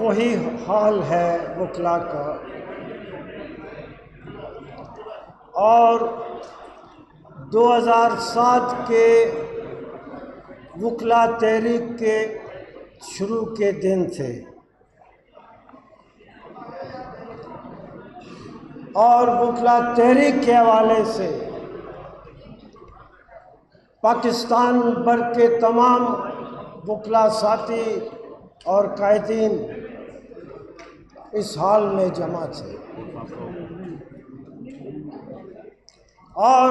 वही हाल है वकला का। और 2007 के वकला तहरीक के शुरू के दिन थे और वकला तहरीक के हवाले से पाकिस्तान भर के तमाम वकला साथी और कायदीन इस हाल में जमा थे और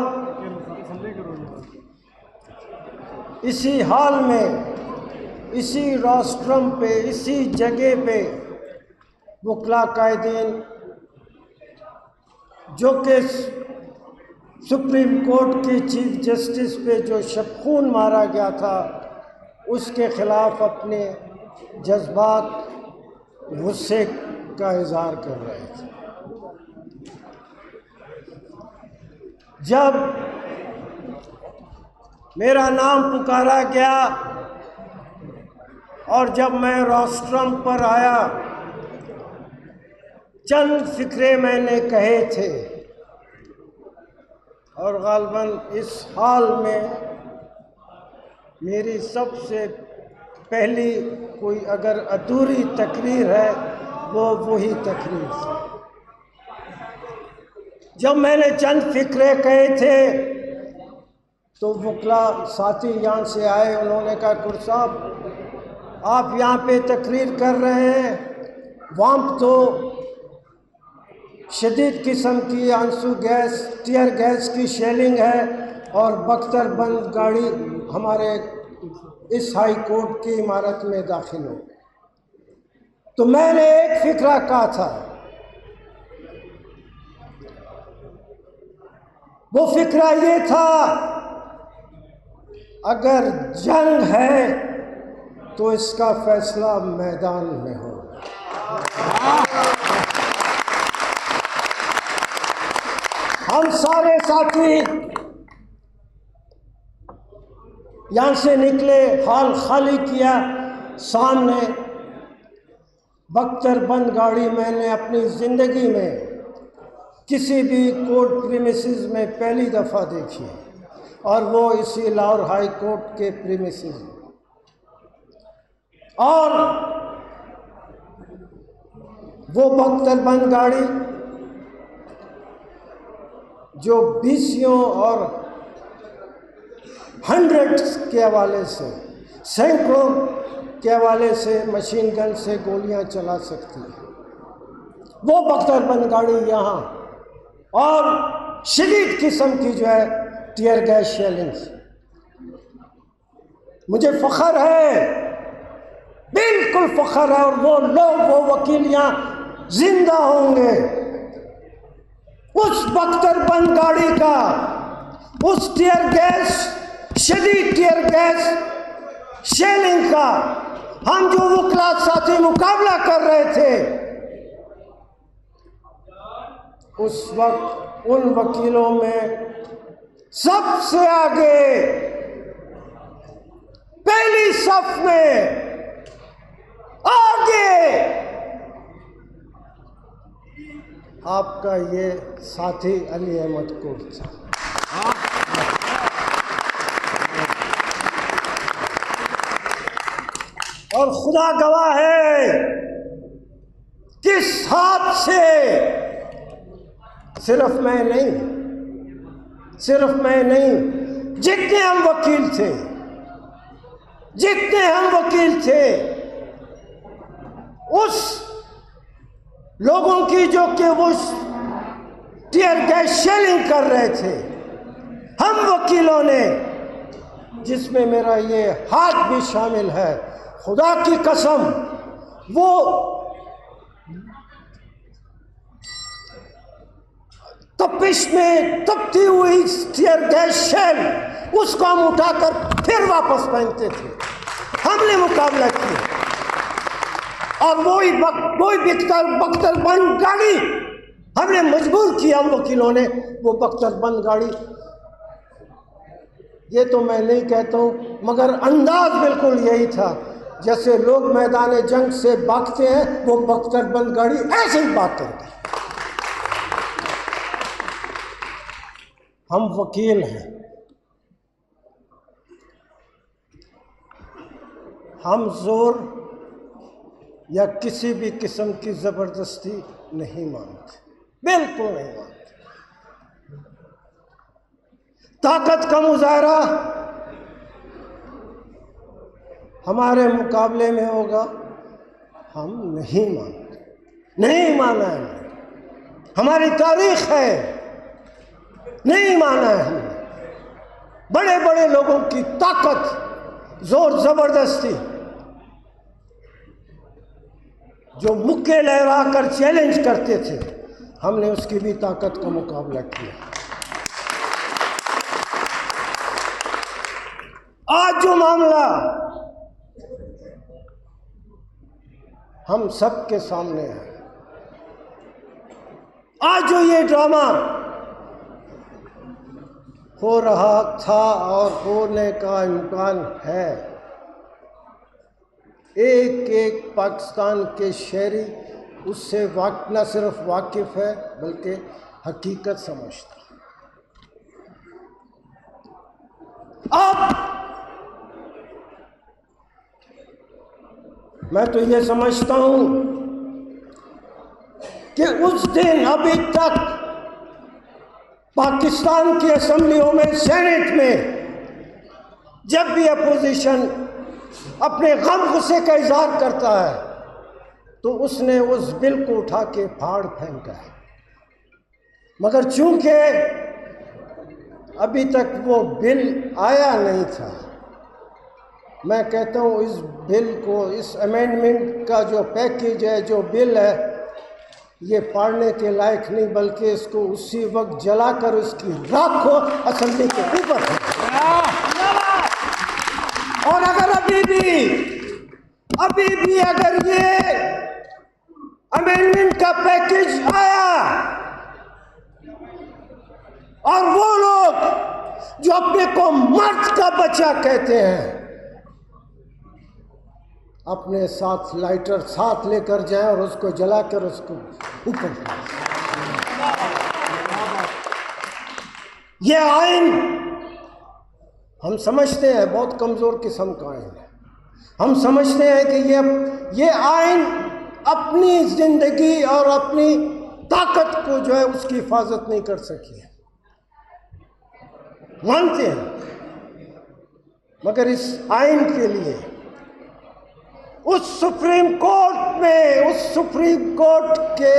इसी हाल में इसी रोस्ट्रम पे इसी जगह पे वकला कायदीन जो कि सुप्रीम कोर्ट की चीफ जस्टिस पे जो शबखून मारा गया था उसके ख़िलाफ़ अपने जज्बात गुस्से का इज़हार कर रहे थे। जब मेरा नाम पुकारा गया और जब मैं रोस्ट्रम पर आया, चंद फिक्रे मैंने कहे थे और गालिबन इस हाल में मेरी सबसे पहली कोई अगर अधूरी तकरीर है वो वही तकरीर थी। जब मैंने चंद फिक्रे कहे थे तो वकला साथी यहाँ से आए, उन्होंने कहा कुर साहब आप यहाँ पे तकरीर कर रहे हैं, वहाँ तो शदीद किस्म की आंसू गैस टीयर गैस की शेलिंग है और बख्तरबंद गाड़ी हमारे इस हाई कोर्ट की इमारत में दाखिल हो गई। तो मैंने एक फिक्रा कहा था, वो फिक्रा ये था अगर जंग है तो इसका फैसला मैदान में हो। हम सारे साथी यहाँ से निकले, हॉल खाली किया, सामने बख्तरबंद गाड़ी मैंने अपनी ज़िंदगी में किसी भी कोर्ट प्रीमिसेस में पहली दफ़ा देखी और वो इसी लाहौर हाई कोर्ट के प्रीमिसेस में। और वो बख्तरबंद गाड़ी जो बीसियों और हंड्रेड्स के हवाले से, सैकड़ों के हवाले से मशीन गन से गोलियां चला सकती है, वो बख्तरबंद गाड़ी यहाँ और शदीद किस्म की जो है टीयर गैस शेलिंग्स। मुझे फ़ख्र है, बिल्कुल फ़ख्र है। और वो लोग, वो वकील यहाँ जिंदा होंगे उस बख्तरबंद गाड़ी का, उस टीयर गैस, शदीद टीयर गैस शेलिंग का हम जो वकला साथी मुकाबला कर रहे थे, उस वक्त उन वकीलों में सबसे आगे पहली सफ में आगे आपका ये साथी अली अहमद कोट था। और खुदा गवाह है किस हाथ से सिर्फ मैं नहीं, जितने हम वकील थे उस लोगों की जो कि वो टीयर गैस शेलिंग कर रहे थे, हम वकीलों ने, जिसमें मेरा ये हाथ भी शामिल है, खुदा की कसम वो तपिश में तपती हुई टीयर गैस शेल उसको हम उठाकर फिर वापस पहनते थे। हमने मुकाबला किया और वही बख्तरबंद गाड़ी हमने मजबूर किया, हम वकीलों ने वो बख्तरबंद गाड़ी, ये तो मैं नहीं कहता हूँ मगर अंदाज बिल्कुल यही था जैसे लोग मैदान जंग से भागते हैं, वो बख्तरबंद गाड़ी ऐसे ही भाग करते हैं। हम वकील हैं, हम जोर या किसी भी किस्म की ज़बरदस्ती नहीं मानते, बिल्कुल नहीं मानते। ताकत का मुजाहरा हमारे मुकाबले में होगा, हम नहीं मानते, नहीं माना है हमने। हमारी तारीख है, नहीं माना है हमने। बड़े बड़े लोगों की ताकत, जोर ज़बरदस्ती, जो मुक्के लहरा कर चैलेंज करते थे, हमने उसकी भी ताकत का मुकाबला किया। आज जो मामला हम सब के सामने है, आज जो ये ड्रामा हो रहा था और होने का इम्कान है, एक एक पाकिस्तान के शहरी उससे न सिर्फ वाकिफ़ है बल्कि हकीकत समझता। अब मैं तो ये समझता हूँ कि उस दिन अभी तक पाकिस्तान की असेंबलियों में, सेनेट में जब भी अपोजिशन अपने गम गुस्से का इजहार करता है तो उसने उस बिल को उठा के फाड़ फेंका है। मगर चूंकि अभी तक वो बिल आया नहीं था, मैं कहता हूँ इस बिल को, इस अमेंडमेंट का जो पैकेज है, जो बिल है, ये पढ़ने के लायक नहीं, बल्कि इसको उसी वक्त जलाकर उसकी राख को असेंबली के ऊपर। और अगर अभी भी अगर ये अमेंडमेंट का पैकेज आया और वो लोग जो अपने को मर्द का बच्चा कहते हैं अपने साथ लाइटर साथ लेकर जाएं और उसको जलाकर उसको ऊपर, ये आइन हम समझते हैं बहुत कमज़ोर किस्म का आइन है। हम समझते हैं कि ये आइन अपनी ज़िंदगी और अपनी ताकत को जो है उसकी हिफाजत नहीं कर सकी है, मानते हैं। मगर इस आइन के लिए उस सुप्रीम कोर्ट में, उस सुप्रीम कोर्ट के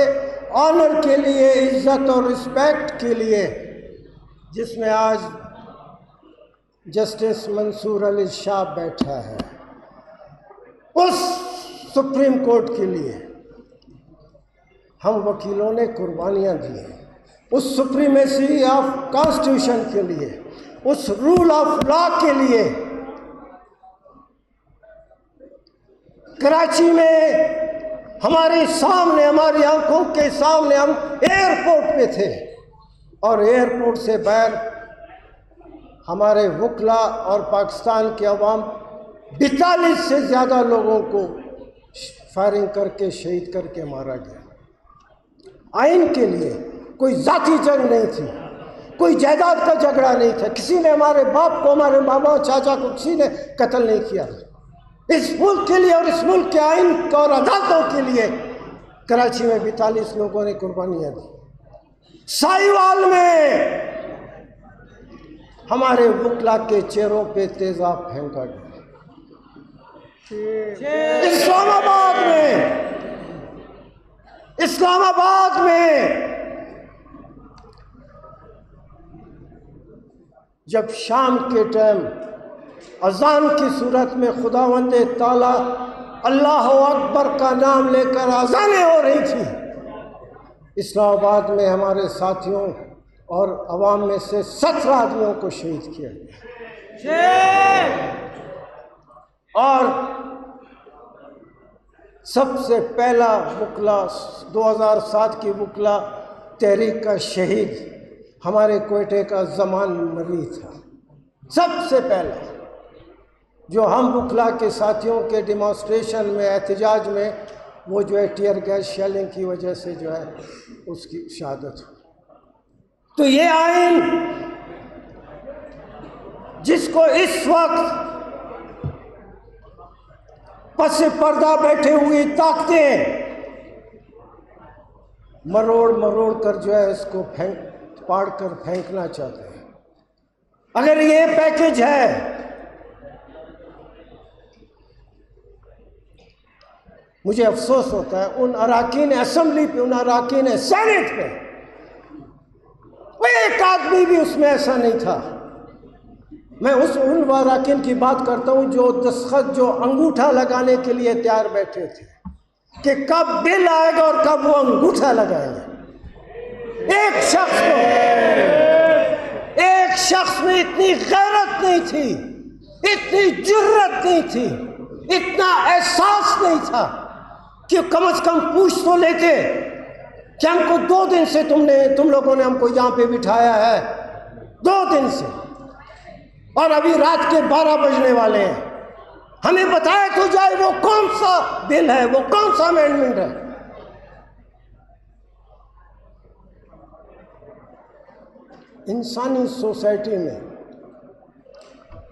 ऑनर के लिए, इज्जत और रिस्पेक्ट के लिए, जिसमें आज जस्टिस मंसूर अली शाह बैठा है, उस सुप्रीम कोर्ट के लिए हम वकीलों ने कुर्बानियां दी हैं। उस सुप्रीमेसी ऑफ कॉन्स्टिट्यूशन के लिए, उस रूल ऑफ लॉ के लिए। कराची में हमारे सामने, हमारी आंखों के सामने हम एयरपोर्ट पे थे और एयरपोर्ट से बाहर हमारे वकला और पाकिस्तान के अवाम 42 से ज़्यादा लोगों को फायरिंग करके शहीद करके मारा गया। आइन के लिए कोई जाति जंग नहीं थी, कोई जायदाद का झगड़ा नहीं था, किसी ने हमारे बाप को, हमारे मामा चाचा को किसी ने कत्ल नहीं किया। इस मुल्क के लिए और इस मुल्क के आइन और अदालतों के लिए कराची में 42 लोगों ने कुर्बानियाँ दी। साहिवाल में हमारे वकला के चेहरों पे तेजाब फेंका गया। इस्लामाबाद में जब शाम के टाइम अजान की सूरत में खुदावंदे ताला अल्लाह अकबर का नाम लेकर अजानें हो रही थी, इस्लामाबाद में हमारे साथियों और अवाम में से 17 आदमियों को शहीद किया गया। और सबसे पहला वकला 2007 की वकला तहरीक का शहीद हमारे कोयटे का जमान नबी था, सबसे पहला। जो हम बुखला के साथियों के डिमॉन्स्ट्रेशन में, एहतजाज में, वो जो है टीयर गैस शेलिंग की वजह से जो है उसकी शहादत हुई। तो ये आइन जिसको इस वक्त पस पर्दा बैठे हुए ताकतें मरोड़ मरोड़ कर जो है इसको पाड़ कर फेंकना चाहते हैं। अगर ये पैकेज है, मुझे अफसोस होता है उन अराकीन असेंबली पे, उन अराकीन सेनेट पे, वो एक आदमी भी उसमें ऐसा नहीं था। मैं उन अराकीन की बात करता हूं जो दस्तखत, जो अंगूठा लगाने के लिए तैयार बैठे थे कि कब बिल आएगा और कब वो अंगूठा लगाएंगे। एक शख्स में इतनी गैरत नहीं थी, इतनी जुर्रत नहीं थी, इतना एहसास नहीं था कि कम से कम पूछ तो लेते कि हमको 2 दिन से तुम लोगों ने हमको यहाँ पे बिठाया है, 2 दिन से, और अभी रात के 12 बजने वाले हैं। हमें बताया तो जाए वो कौन सा बिल है, वो कौन सा अमेंडमेंट है। इंसानी सोसाइटी में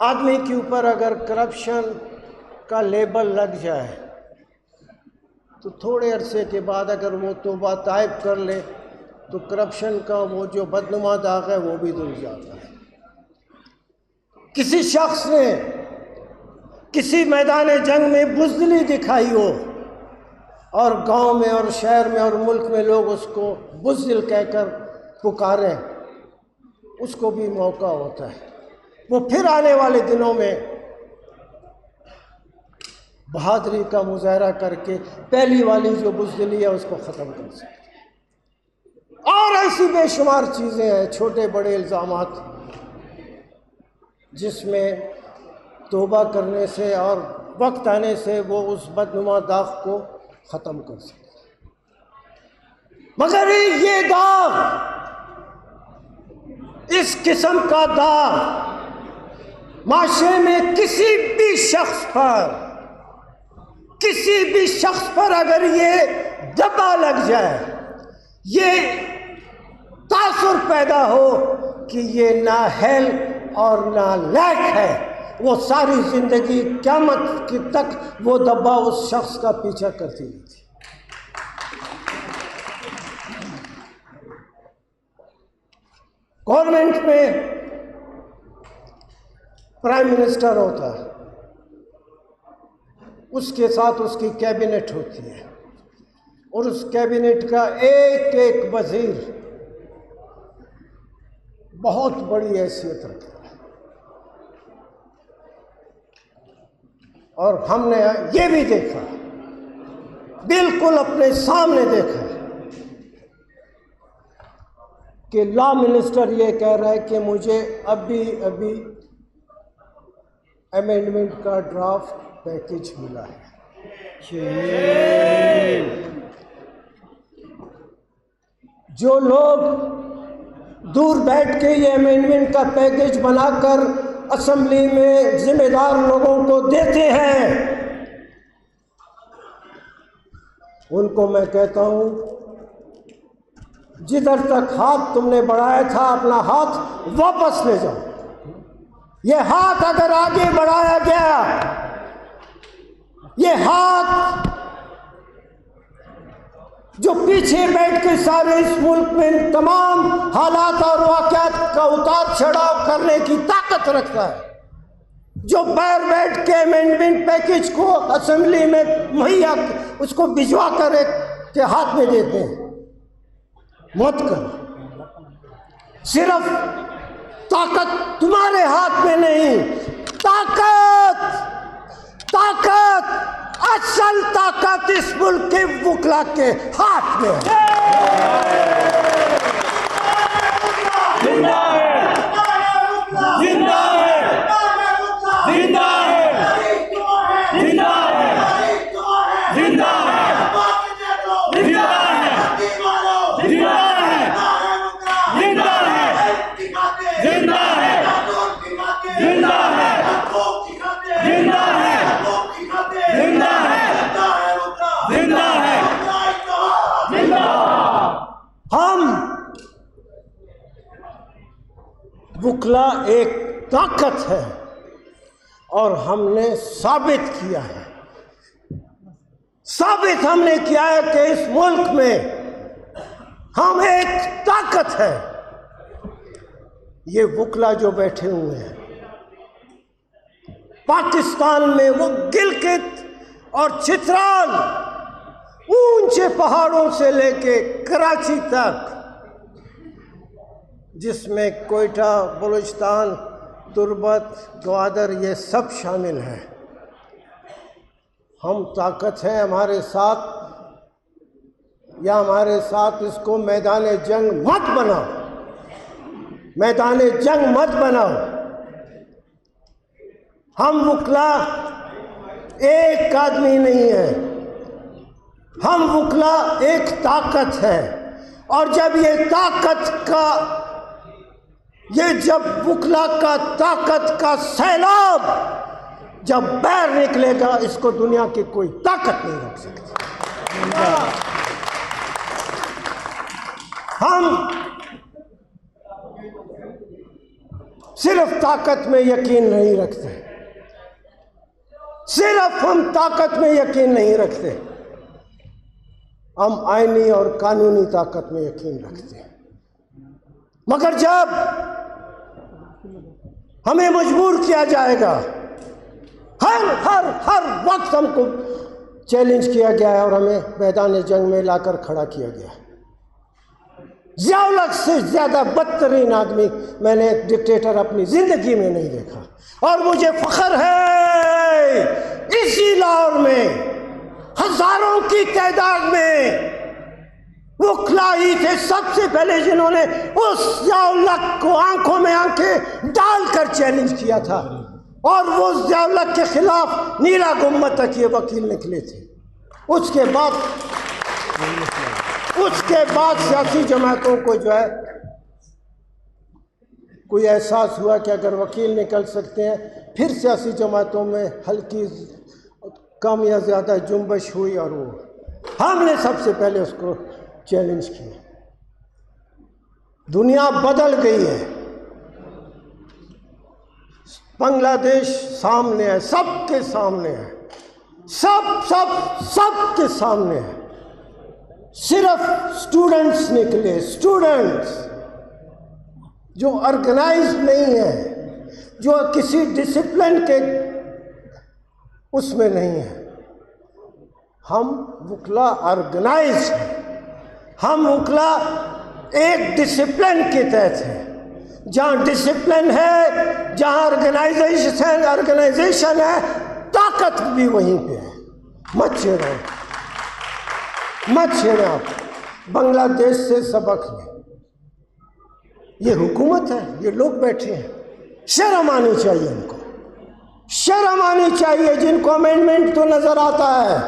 आदमी के ऊपर अगर करप्शन का लेबल लग जाए तो थोड़े अरसे के बाद अगर वो तौबा ताइब कर ले तो करप्शन का वो जो बदनुमा दाग है वो भी धुल जाता है। किसी शख्स ने किसी मैदान जंग में बुज़दिली दिखाई हो और गांव में और शहर में और मुल्क में लोग उसको बुज़दिल कहकर पुकारें, उसको भी मौका होता है वो फिर आने वाले दिनों में बहादुरी का मुजाहरा करके पहली वाली जो बुज़दिली है उसको ख़त्म कर सकते। और ऐसी बेशुमार चीज़ें हैं, छोटे बड़े इल्ज़ामात, जिसमें तौबा करने से और वक्त आने से वो उस बदनुमा दाग को ख़त्म कर सकते। मगर ये दाग, इस किस्म का दाग माशरे में किसी भी शख्स पर अगर ये दबा लग जाए, ये तासुर पैदा हो कि ये नाअहल और नालायक है, वो सारी जिंदगी क़यामत तक वो दबा उस शख्स का पीछा करती रहती। गवर्नमेंट में प्राइम मिनिस्टर होता है, उसके साथ उसकी कैबिनेट होती है और उस कैबिनेट का एक एक वजीर बहुत बड़ी हैसियत रखता है। और हमने ये भी देखा, बिल्कुल अपने सामने देखा कि लॉ मिनिस्टर ये कह रहा है कि मुझे अभी अमेंडमेंट का ड्राफ्ट पैकेज मिला है। जो लोग दूर बैठ के ये अमेंडमेंट का पैकेज बनाकर असेंबली में जिम्मेदार लोगों को देते हैं, उनको मैं कहता हूं, जिधर तक हाथ तुमने बढ़ाया था अपना हाथ वापस ले जाओ। ये हाथ अगर आगे बढ़ाया गया, ये हाथ जो पीछे बैठ के सारे इस मुल्क में तमाम हालात और वाक़यात का उतार चढ़ाव करने की ताकत रखता है, जो बाहर बैठ के अमेंडमेंट पैकेज को असेंबली में मुहैया उसको भिजवा कर एक के हाथ में देते हैं, मत कर। सिर्फ ताकत तुम्हारे हाथ में नहीं, असल ताकत इस मुल्क के वुकला के हाथ में है। जिंदा है, जिंदा है, जिंदा है, जिंदा है, जिंदा है, जिंदा है, जिंदा है, जिंदा है, जिंदा है, जिंदा है, जिंदा है, जिंदा वुकला एक ताकत है और हमने साबित किया है, साबित हमने किया है कि इस मुल्क में हम एक ताकत है। ये वुकला जो बैठे हुए हैं पाकिस्तान में, वो गिलगित और चित्राल ऊंचे पहाड़ों से लेके कराची तक, जिसमें कोयटा, बलूचिस्तान, तुर्बत, ग्वादर, ये सब शामिल है। हम ताकत हैं, हमारे साथ या हमारे साथ इसको मैदान जंग मत बनाओ, मैदान जंग मत बनाओ। हम वुकला एक आदमी नहीं है, हम वुकला एक ताकत है। और जब ये ताकत का, ये जब वुकला का ताकत का सैलाब जब बाहर निकलेगा, इसको दुनिया की कोई ताकत नहीं रोक सकती। हम सिर्फ ताकत में यकीन नहीं रखते, सिर्फ हम ताकत में यकीन नहीं रखते, हम आईनी और कानूनी ताकत में यकीन रखते हैं। मगर जब हमें मजबूर किया जाएगा, हर वक्त हमको चैलेंज किया गया है और हमें मैदान जंग में लाकर खड़ा किया गया। ज़िया-उल-हक से ज़्यादा बदतरीन आदमी मैंने डिक्टेटर अपनी ज़िंदगी में नहीं देखा। और मुझे फ़ख्र है इसी लाहौर में हज़ारों की तादाद में वुकला ही थे सबसे पहले जिन्होंने उस ज़िया-उल-हक को आंखों में आंखें डालकर चैलेंज किया था। और वो ज़िया-उल-हक के खिलाफ नीला गुम्बद तक ये वकील निकले थे। उसके बाद सियासी जमातों को जो है कोई एहसास हुआ कि अगर वकील निकल सकते हैं, फिर सियासी जमातों में हल्की कम या ज़्यादा जुम्बश हुई और वो हमने सबसे पहले उसको चैलेंज किया। दुनिया बदल गई है, बांग्लादेश सामने है, सबके सामने है, सबके सामने है। सिर्फ स्टूडेंट्स निकले, स्टूडेंट्स जो ऑर्गेनाइज नहीं है, जो किसी डिसिप्लिन के उसमें नहीं है। हम वुकला ऑर्गेनाइज हैं, हम वुकला एक डिसिप्लिन के तहत है। जहाँ डिसिप्लिन है, जहाँ ऑर्गेनाइजेशन है, ताकत भी वहीं पे है। मत छेड़ो, मत छेड़ो। आप बांग्लादेश से सबक लें। ये हुकूमत है, ये लोग बैठे हैं, शर्म आनी चाहिए इनको, शर्म आनी चाहिए। जिनको अमेंडमेंट तो नजर आता है,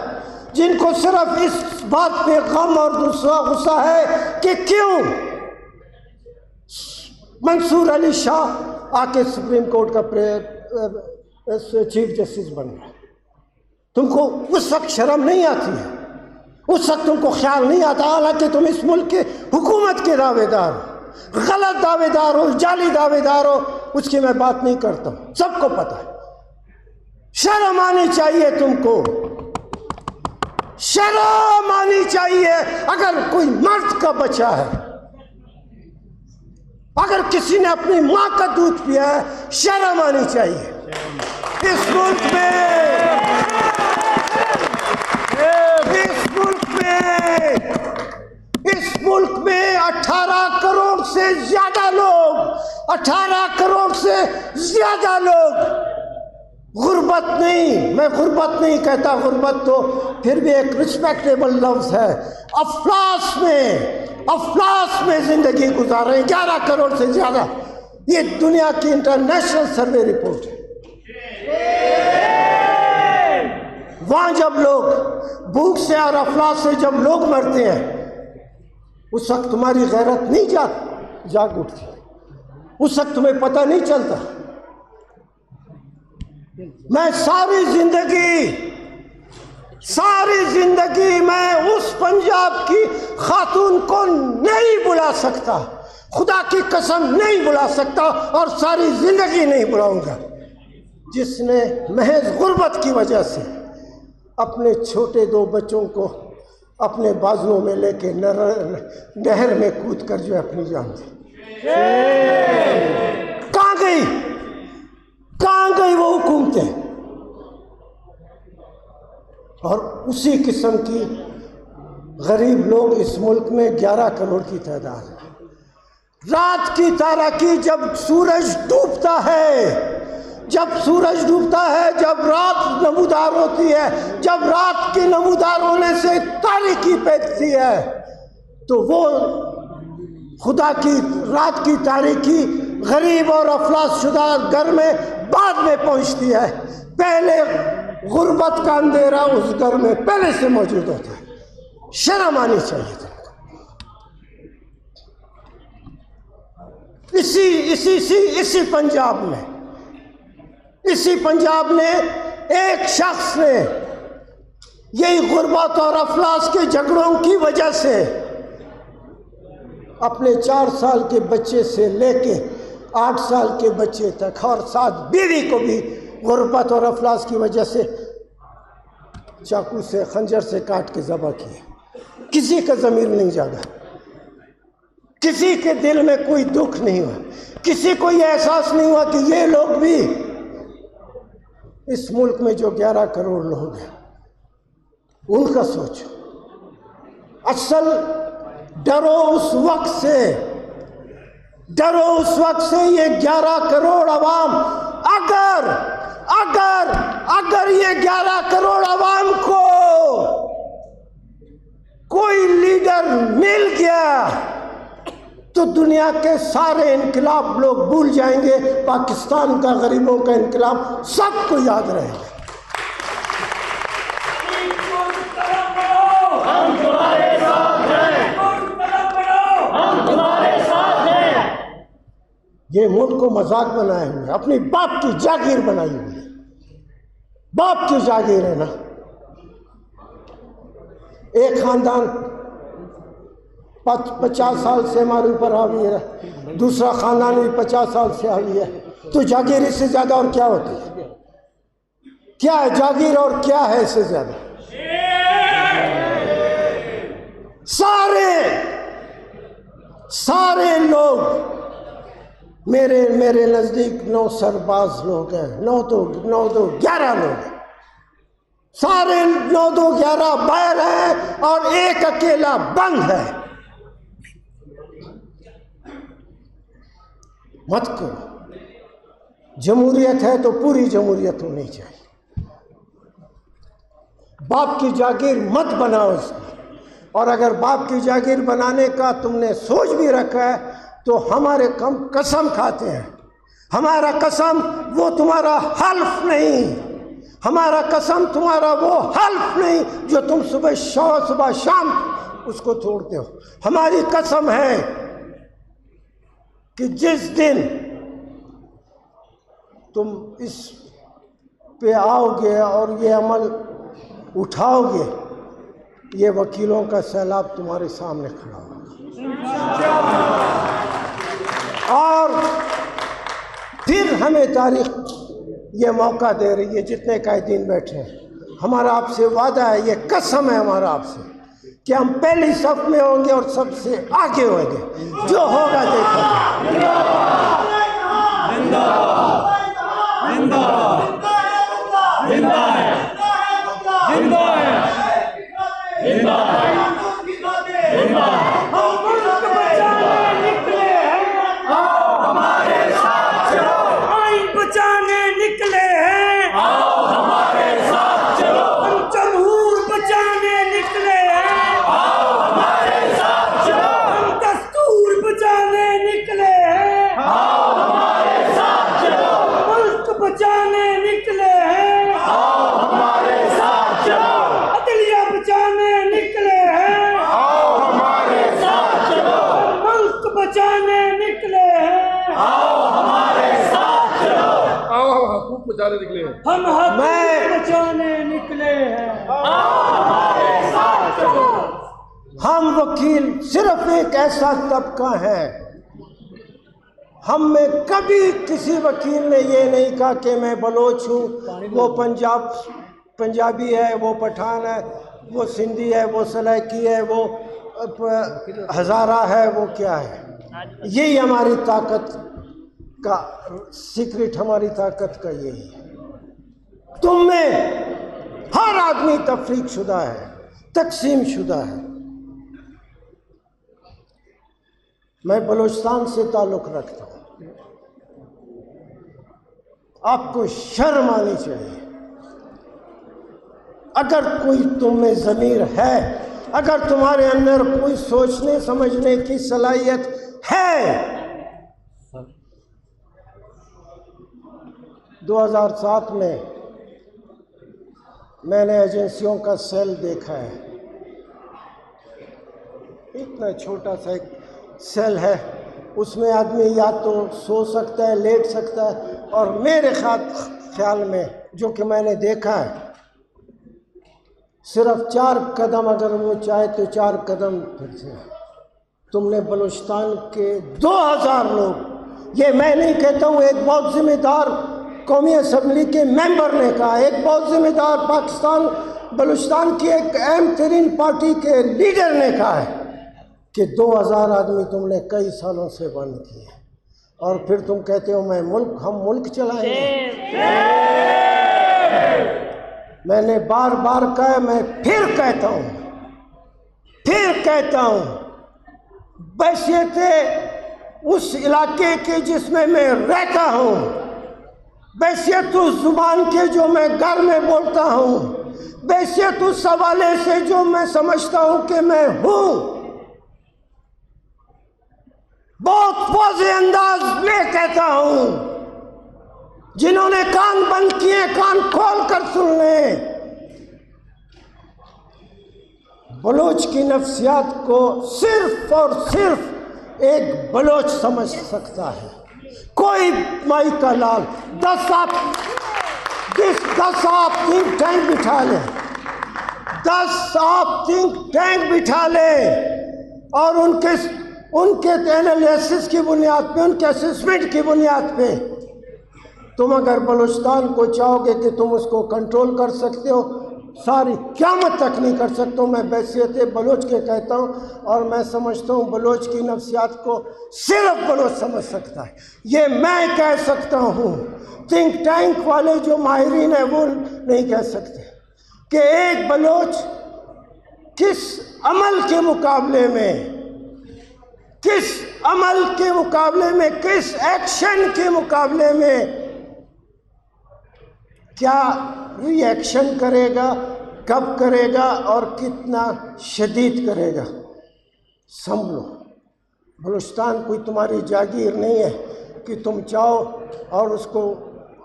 जिनको सिर्फ इस बात पे गम और दूसरा गुस्सा है कि क्यों मंसूर अली शाह आके सुप्रीम कोर्ट का चीफ जस्टिस बन रहा है। तुमको उस वक्त शर्म नहीं आती है, उस वक्त तुमको ख्याल नहीं आता, हालांकि तुम इस मुल्क के हुकूमत के दावेदार हो, गलत दावेदार हो, जाली दावेदार हो, उसकी मैं बात नहीं करता हूं, सबको पता है। शर्म आनी चाहिए तुमको, शर्म आनी चाहिए। अगर कोई मर्द का बच्चा है, अगर किसी ने अपनी मां का दूध पिया है, शर्म आनी चाहिए। इस मुल्क में 18 करोड़ से ज्यादा लोग, 18 करोड़ से ज्यादा लोग गुर्बत नहीं, मैं गुर्बत नहीं कहता, गुर्बत तो फिर भी एक रिस्पेक्टेबल लफ्ज है। अफलास में जिंदगी गुजार रहे हैं 11 करोड़ से ज्यादा। ये दुनिया की इंटरनेशनल सर्वे रिपोर्ट है। वहां जब लोग भूख से और अफलास से जब लोग मरते हैं, उस वक्त तुम्हारी गैरत नहीं जाग उठती, उस वक्त तुम्हें पता नहीं चलता। मैं सारी जिंदगी मैं उस पंजाब की खातून को नहीं बुला सकता खुदा की कसम नहीं बुला सकता और सारी जिंदगी नहीं बुलाऊंगा, जिसने महज गुर्बत की वजह से अपने छोटे 2 बच्चों को अपने बाजुओं में लेके नहर में कूद कर जो अपनी जान दी। कहाँ गई वो हुकूमतें? और उसी किस्म की गरीब लोग इस मुल्क में 11 करोड़ की तादाद है। रात की ताराकी जब सूरज डूबता है, जब रात नमूदार होती है, जब रात के नमूदार होने से तारीकी पैदती है, तो वो खुदा की रात की तारीकी गरीब और अफलास शुदा घर में बाद में पहुंचती है। पहले गुर्बत का अंधेरा उस घर में पहले से मौजूद होता है। शर्म आनी चाहिए था। इसी पंजाब में एक शख्स ने यही गुर्बत और अफलास के झगड़ों की वजह से अपने 4 साल के बच्चे से लेके 8 साल के बच्चे तक और 7 बीवी को भी गुर्बत और अफलास की वजह से चाकू से खंजर से काट के ज़बह किए। किसी का ज़मीर नहीं जागा, किसी के दिल में कोई दुख नहीं हुआ, किसी को ये एहसास नहीं हुआ कि ये लोग भी इस मुल्क में जो 11 करोड़ लोग हैं उनका सोचो। असल डरो उस वक्त से ये 11 करोड़ अवाम, अगर ये 11 करोड़ अवाम को कोई लीडर मिल गया तो दुनिया के सारे इनकलाब लोग भूल जाएंगे। पाकिस्तान का गरीबों का इनकलाब सबको याद रहेगा। हम तुम्हारे साथ हैं, हम तुम्हारे साथ हैं। ये मुल्क को मजाक बनाए हुए, अपनी बाप की जागीर बनाई हुई है। बाप की जागीर है ना। एक खानदान 50 साल से हमारे ऊपर हावी है, दूसरा खानदान भी 50 साल से हावी है, तो जागीर इससे ज्यादा और क्या होती है? क्या है जागीर और क्या है इससे ज्यादा? सारे लोग मेरे नजदीक 9 सरबाज लोग हैं, 9-2-11 लोग हैं। सारे 9-2-11 बैर हैं और एक अकेला बंद है। मत करो। जमहूरियत है तो पूरी जमहूरियत होनी चाहिए। बाप की जागीर मत बनाओ इसको। और अगर बाप की जागीर बनाने का तुमने सोच भी रखा है तो हमारे कसम खाते हैं। हमारा कसम वो तुम्हारा हल्फ नहीं, हमारा कसम तुम्हारा वो हल्फ नहीं जो तुम सुबह शाम उसको तोड़ते हो। हमारी कसम है कि जिस दिन तुम इस पे आओगे और ये अमल उठाओगे, ये वकीलों का सैलाब तुम्हारे सामने खड़ा होगा। और फिर हमें तारीख ये मौका दे रही है, जितने कायदीन बैठे हैं। हमारा आपसे वादा है, ये कसम है हमारा आपसे, कि हम पहली सफ में होंगे और सबसे आगे होंगे। जो होगा देखो। निकले हम बचाने निकले हैं। हमारे साथ चलो। हम वकील सिर्फ एक ऐसा तबका है हम में कभी किसी वकील ने ये नहीं कहा कि मैं बलोच हूँ, वो पंजाबी है, वो पठान है, वो सिंधी है, वो सराइकी है, वो हज़ारा है, वो क्या है। यही हमारी ताकत का सीक्रेट, हमारी ताकत का यही है। तुम में हर आदमी तफरीक शुदा है, तकसीम शुदा है। मैं बलूचिस्तान से ताल्लुक़ रखता हूँ। आपको शर्म आनी चाहिए। अगर कोई तुम में ज़मीर है, अगर तुम्हारे अंदर कोई सोचने समझने की सलाहियत है। 2007 में मैंने एजेंसियों का सेल देखा है। इतना छोटा सा एक सेल है, उसमें आदमी या तो सो सकता है, लेट सकता है, और मेरे ख्याल में जो कि मैंने देखा है, सिर्फ 4 कदम अगर वो चाहे तो 4 कदम फिर से। तुमने बलूचिस्तान के 2000 लोग, ये मैं नहीं कहता हूँ, एक बहुत जिम्मेदार कौमी असम्बली के मेंबर ने कहा, एक बहुत जिम्मेदार पाकिस्तान बलूचिस्तान की एक अहम तरीन पार्टी के लीडर ने कहा है कि 2000 आदमी तुमने कई सालों से बंद किए, और फिर तुम कहते हो हम मुल्क चलाएंगे। मैंने बार बार कहा, मैं फिर कहता हूँ, बैसियत उस इलाके के जिसमें मैं रहता हूँ, बैसियत उस जुबान के जो मैं घर में बोलता हूँ, बैसियत उस हवाले से जो मैं समझता हूँ कि मैं हूँ, बहुत वाज़ेह अंदाज में कहता हूँ। जिन्होंने कान बंद किए, कान खोल कर सुन लें। बलोच की नफ्सियात को सिर्फ और सिर्फ एक बलोच समझ सकता है। कोई माई का लाल 10 आप थिंक टैंक बिठा लें, 10 आप थिंक टैंक बिठा लें, और उनके एनालिसिस की बुनियाद पे, उनके असेसमेंट की बुनियाद पे तुम अगर बलूचिस्तान को चाहोगे कि तुम उसको कंट्रोल कर सकते हो, सारी क़यामत तक नहीं कर सकते हो। मैं बैसियत बलोच के कहता हूँ, और मैं समझता हूँ बलोच की नफ्सियात को सिर्फ बलोच समझ सकता है। ये मैं कह सकता हूँ, थिंक टैंक वाले जो माहिरीन हैं वो नहीं कह सकते कि एक बलोच किस अमल के मुकाबले में, किस एक्शन के मुकाबले में क्या रिएक्शन करेगा, कब करेगा और कितना शदीद करेगा। संभलो। बलूचिस्तान कोई तुम्हारी जागीर नहीं है कि तुम चाहो और उसको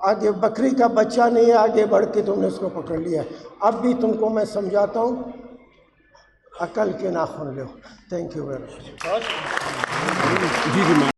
आगे, बकरी का बच्चा नहीं है आगे बढ़ के तुमने उसको पकड़ लिया है। अब भी तुमको मैं समझाता हूँ, अकल के नाखून लो। Thank you very much.